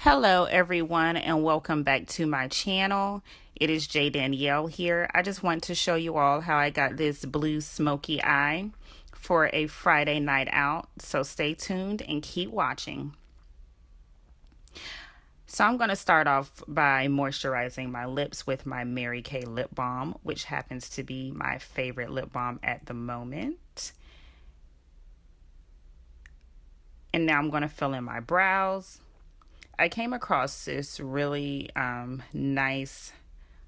Hello everyone and welcome back to my channel. It is J Danielle here. I just want to show you all how I got this Blue Smokey Eye for a Friday night out. So stay tuned and keep watching. So I'm going to start off by moisturizing my lips with my MaryKay lip balm, which happens to be my favorite lip balm at the moment. And now I'm going to fill in my brows. I came across this really nice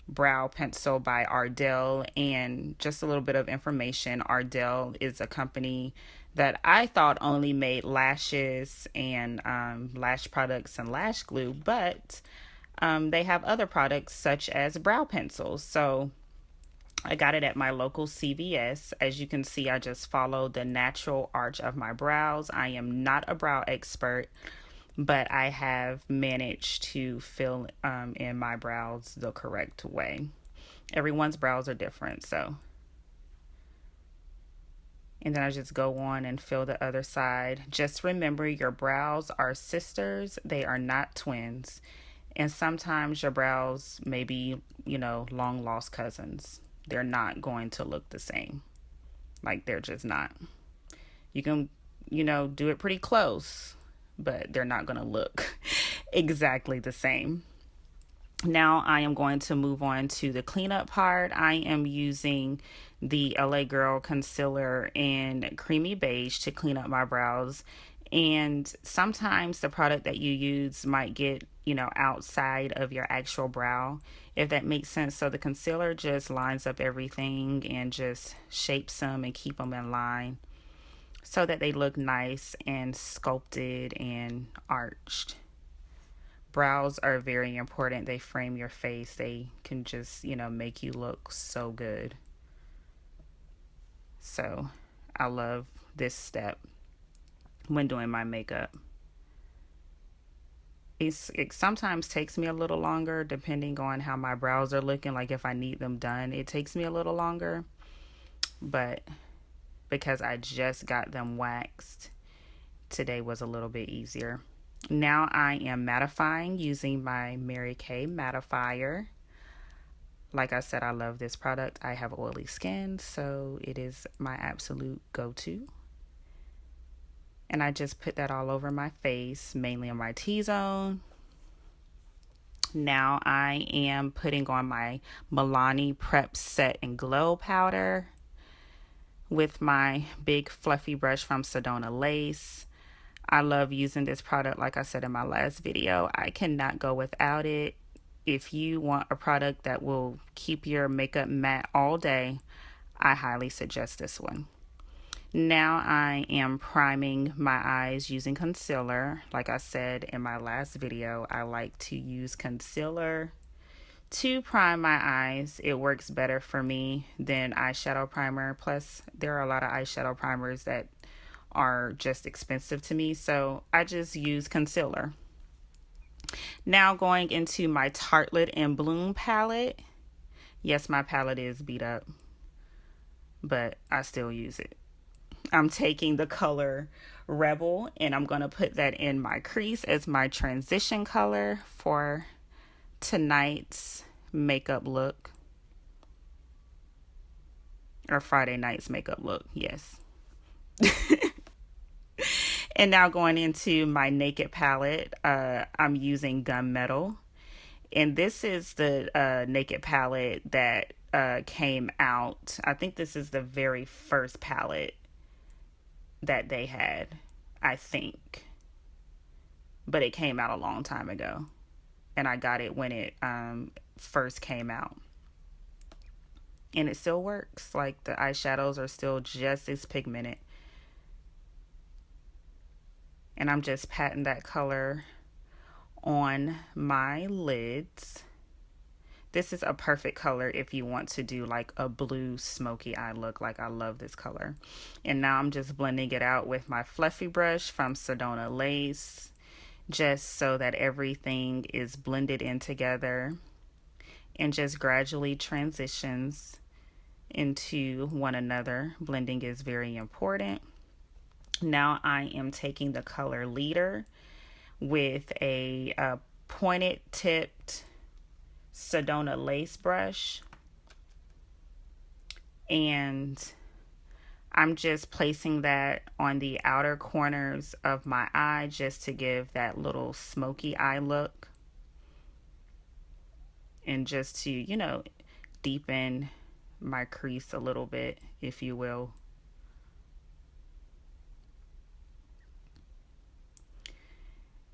brow pencil by Ardell, and just a little bit of information. Ardell is a company that I thought only made lashes and lash products and lash glue, but they have other products such as brow pencils. So I got it at my local CVS. As you can see, I just followed the natural arch of my brows. I am not a brow expert, but I have managed to fill in my brows the correct way. Everyone's brows are different, so. And then I just go on and fill the other side. Just remember, your brows are sisters. They are not twins. And sometimes your brows may be, long lost cousins. They're not going to look the same. Like, they're just not. You can, do it pretty close, but they're not going to look exactly the same. Now I am going to move on to the cleanup part. I am using the LA Girl concealer in Creamy Beige to clean up my brows. And sometimes the product that you use might get, outside of your actual brow, if that makes sense. So the concealer just lines up everything and just shapes them and keep them in line, so that they look nice and sculpted and arched. Brows are very important. They frame your face. They can just, make you look so good. So I love this step when doing my makeup. It sometimes takes me a little longer depending on how my brows are looking. Like if I need them done, it takes me a little longer. But because I just got them waxed, today was a little bit easier. Now I am mattifying using my MaryKay mattifier. Like I said, I love this product. I have oily skin, so it is my absolute go-to. And I just put that all over my face, mainly on my T-zone. Now I am putting on my Milani Prep+Set+Glow powder with my big fluffy brush from Sedona Lace. I love using this product. Like I said in my last video, I cannot go without it. If you want a product that will keep your makeup matte all day, I highly suggest this one. Now I am priming my eyes using concealer. Like I said in my last video, I like to use concealer to prime my eyes. It works better for me than eyeshadow primer. Plus, there are a lot of eyeshadow primers that are just expensive to me, so I just use concealer. Now going into my Tartlette and Bloom palette. Yes, my palette is beat up, but I still use it. I'm taking the color Rebel and I'm going to put that in my crease as my transition color for tonight's makeup look. Or Friday night's makeup look, yes. And now going into my Naked palette, I'm using Gunmetal. And this is the Naked palette that came out. I think this is the very first palette that they had, I think. But it came out a long time ago. And I got it when it first came out. And it still works. Like, the eyeshadows are still just as pigmented. And I'm just patting that color on my lids. This is a perfect color if you want to do like a blue smoky eye look. Like, I love this color. And now I'm just blending it out with my fluffy brush from Sedona Lace, just so that everything is blended in together and just gradually transitions into one another. Blending is very important. Now I am taking the color Leader, with a pointed tipped Sedona lace brush, and I'm just placing that on the outer corners of my eye just to give that little smoky eye look, and just to, you know, deepen my crease a little bit, if you will.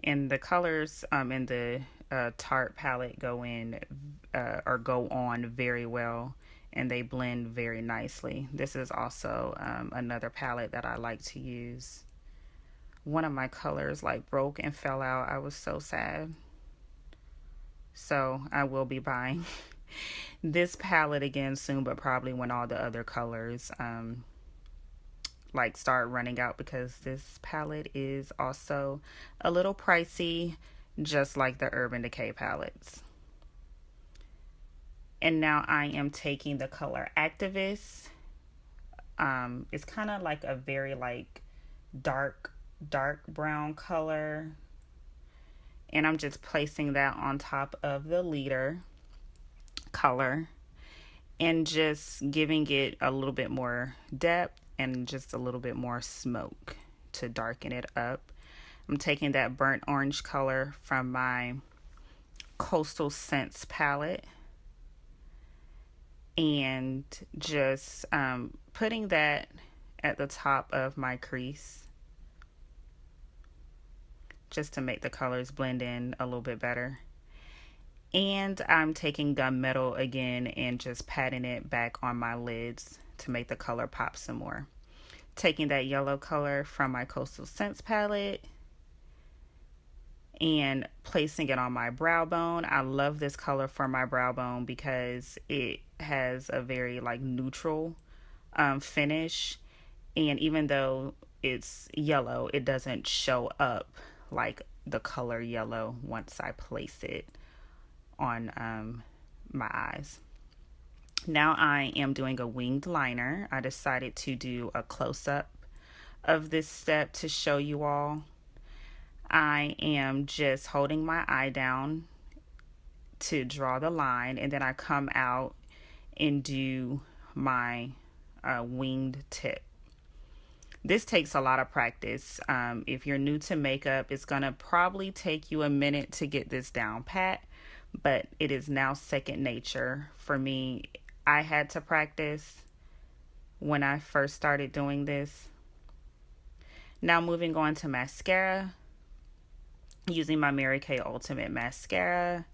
And the colors in the Tarte palette go on very well, and they blend very nicely. This is also another palette that I like to use. One of my colors like broke and fell out. I was so sad. So I will be buying this palette again soon, but probably when all the other colors like start running out, because this palette is also a little pricey, just like the Urban Decay palettes. And now I am taking the color Activist. It's kind of like a very like dark brown color, and I'm just placing that on top of the leader color and just giving it a little bit more depth and just a little bit more smoke to darken it up. I'm taking that burnt orange color from my Coastal Scents palette and just putting that at the top of my crease just to make the colors blend in a little bit better. And I'm taking gunmetal again and just patting it back on my lids to make the color pop some more. Taking that yellow color from my Coastal Scents palette and placing it on my brow bone. I love this color for my brow bone because it has a very like neutral finish, and even though it's yellow, it doesn't show up like the color yellow once I place it on my eyes. Now I am doing a winged liner. I decided to do a close-up of this step to show you all. I am just holding my eye down to draw the line, and then I come out and do my winged tip. This takes a lot of practice. If you're new to makeup, it's gonna probably take you a minute to get this down pat, but it is now second nature for me. I had to practice when I first started doing this. Now moving on to mascara, using my MaryKay Ultimate Mascara.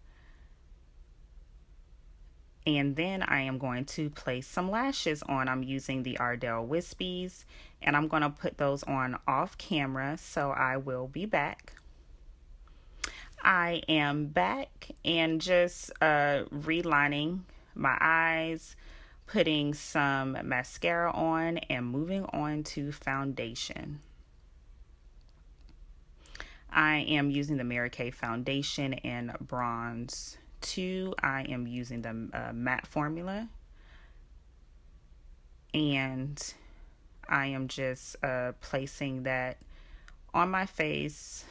And then I am going to place some lashes on. I'm using the Ardell Wispies, and I'm going to put those on off camera, so I will be back. I am back and just relining my eyes, putting some mascara on, and moving on to foundation. I am using the MaryKay foundation in Bronze 2. I am using the matte formula, and I am just placing that on my face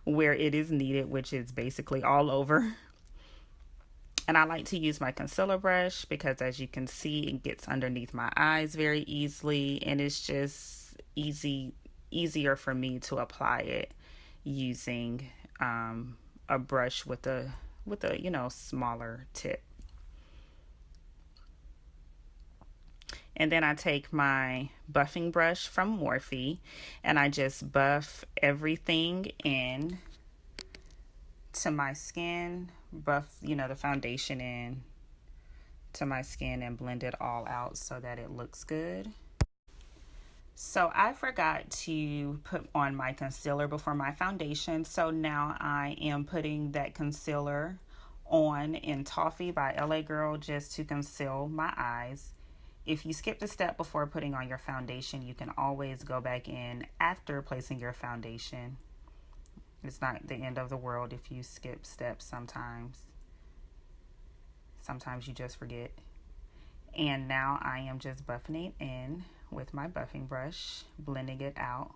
where it is needed, which is basically all over. And I like to use my concealer brush because, as you can see, it gets underneath my eyes very easily, and it's just easier for me to apply it using a brush with a smaller tip. And then I take my buffing brush from Morphe and I just buff everything in to my skin, buff the foundation in to my skin and blend it all out so that it looks good. So I forgot to put on my concealer before my foundation, so now I am putting that concealer on in Toffee by LA Girl just to conceal my eyes. If you skipped a step before putting on your foundation, you can always go back in after placing your foundation. It's not the end of the world if you skip steps sometimes. Sometimes you just forget. And now I am just buffing it in with my buffing brush, blending it out.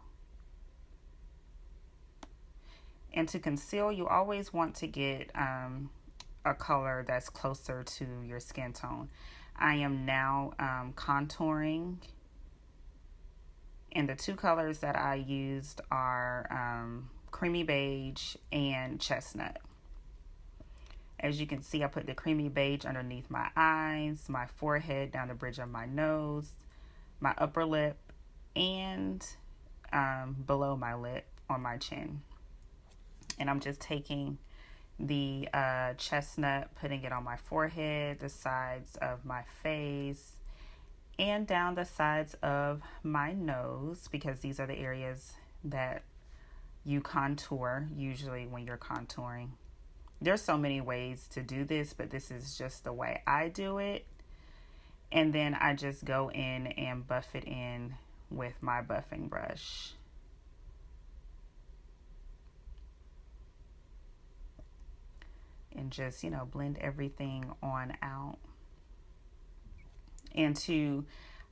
And to conceal, you always want to get a color that's closer to your skin tone. I am now contouring, and the two colors that I used are Creamy Beige and Chestnut. As you can see, I put the Creamy Beige underneath my eyes, my forehead, down the bridge of my nose, my upper lip, and below my lip on my chin. And I'm just taking the Chestnut, putting it on my forehead, the sides of my face, and down the sides of my nose, because these are the areas that you contour usually when you're contouring. There's so many ways to do this, but this is just the way I do it. And then I just go in and buff it in with my buffing brush. And just, blend everything on out. And to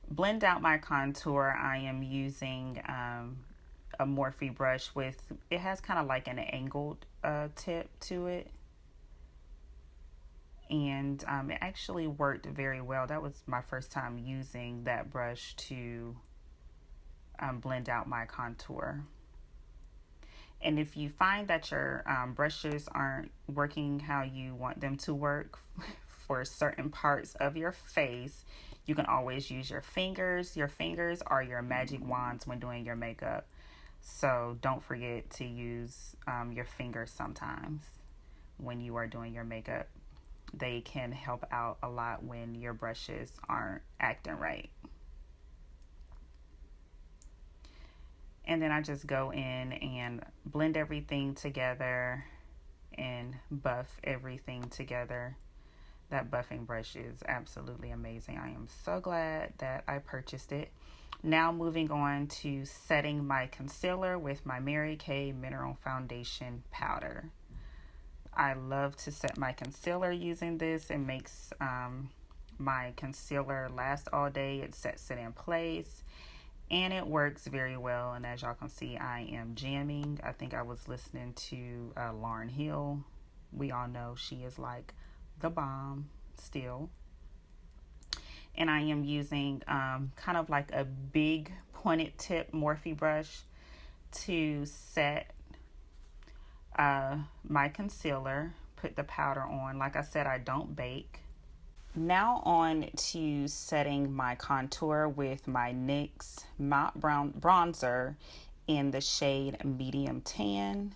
blend out my contour, I am using a Morphe brush it has kind of like an angled tip to it. And it actually worked very well. That was my first time using that brush to blend out my contour. And if you find that your brushes aren't working how you want them to work for certain parts of your face, you can always use your fingers. Your fingers are your magic wands when doing your makeup. So don't forget to use your fingers sometimes when you are doing your makeup. They can help out a lot when your brushes aren't acting right. And then I just go in and blend everything together and buff everything together. That buffing brush is absolutely amazing. I am so glad that I purchased it. Now moving on to setting my concealer with my MaryKay Mineral Foundation Powder. I love to set my concealer using this. It makes my concealer last all day. It sets it in place. And it works very well. And as y'all can see, I am jamming. I think I was listening to Lauryn Hill. We all know she is like the bomb still. And I am using kind of like a big pointed tip Morphe brush to set my concealer, put the powder on. Like I said, I don't bake. Now on to setting my contour with my NYX Matte Brown Bronzer in the shade Medium Tan.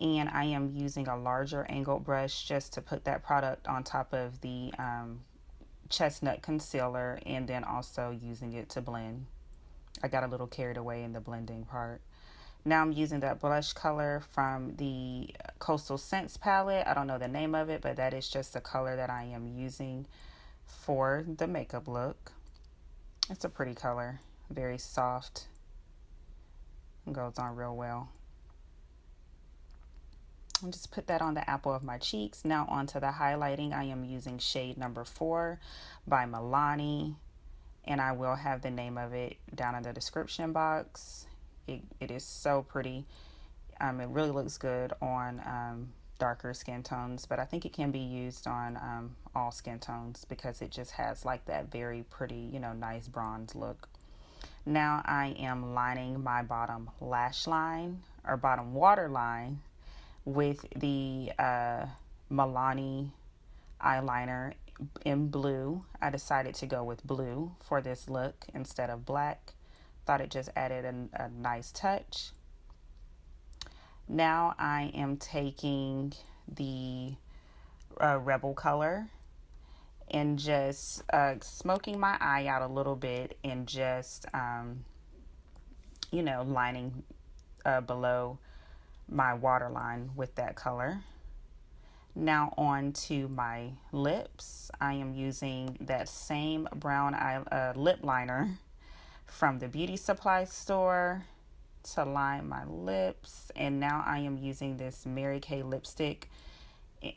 And I am using a larger angled brush just to put that product on top of the Chestnut concealer, and then also using it to blend. I got a little carried away in the blending part. Now I'm using that blush color from the Coastal Scents palette. I don't know the name of it, but that is just the color that I am using for the makeup look. It's a pretty color, very soft, and goes on real well. And just put that on the apple of my cheeks. Now onto the highlighting. I am using shade number 4 by Milani, and I will have the name of it down in the description box. It is so pretty. It really looks good on darker skin tones, but I think it can be used on all skin tones because it just has like that very pretty, nice bronze look. Now I am lining my bottom lash line or bottom waterline with the Milani eyeliner in blue. I decided to go with blue for this look instead of black. Thought it just added a nice touch. Now I am taking the Rebel color and just smoking my eye out a little bit and just, lining below my waterline with that color. Now on to my lips. I am using that same brown lip liner from the beauty supply store to line my lips. And now I am using this MaryKay lipstick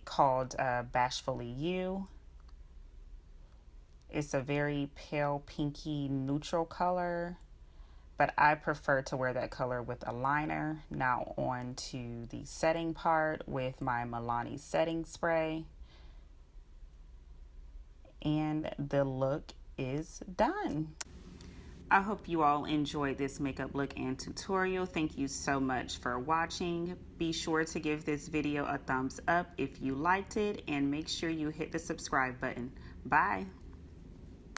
called Bashfully You. It's a very pale pinky neutral color. but I prefer to wear that color with a liner. Now on to the setting part with my Milani setting spray. And the look is done. I hope you all enjoyed this makeup look and tutorial. Thank you so much for watching. Be sure to give this video a thumbs up if you liked it, and make sure you hit the subscribe button. Bye.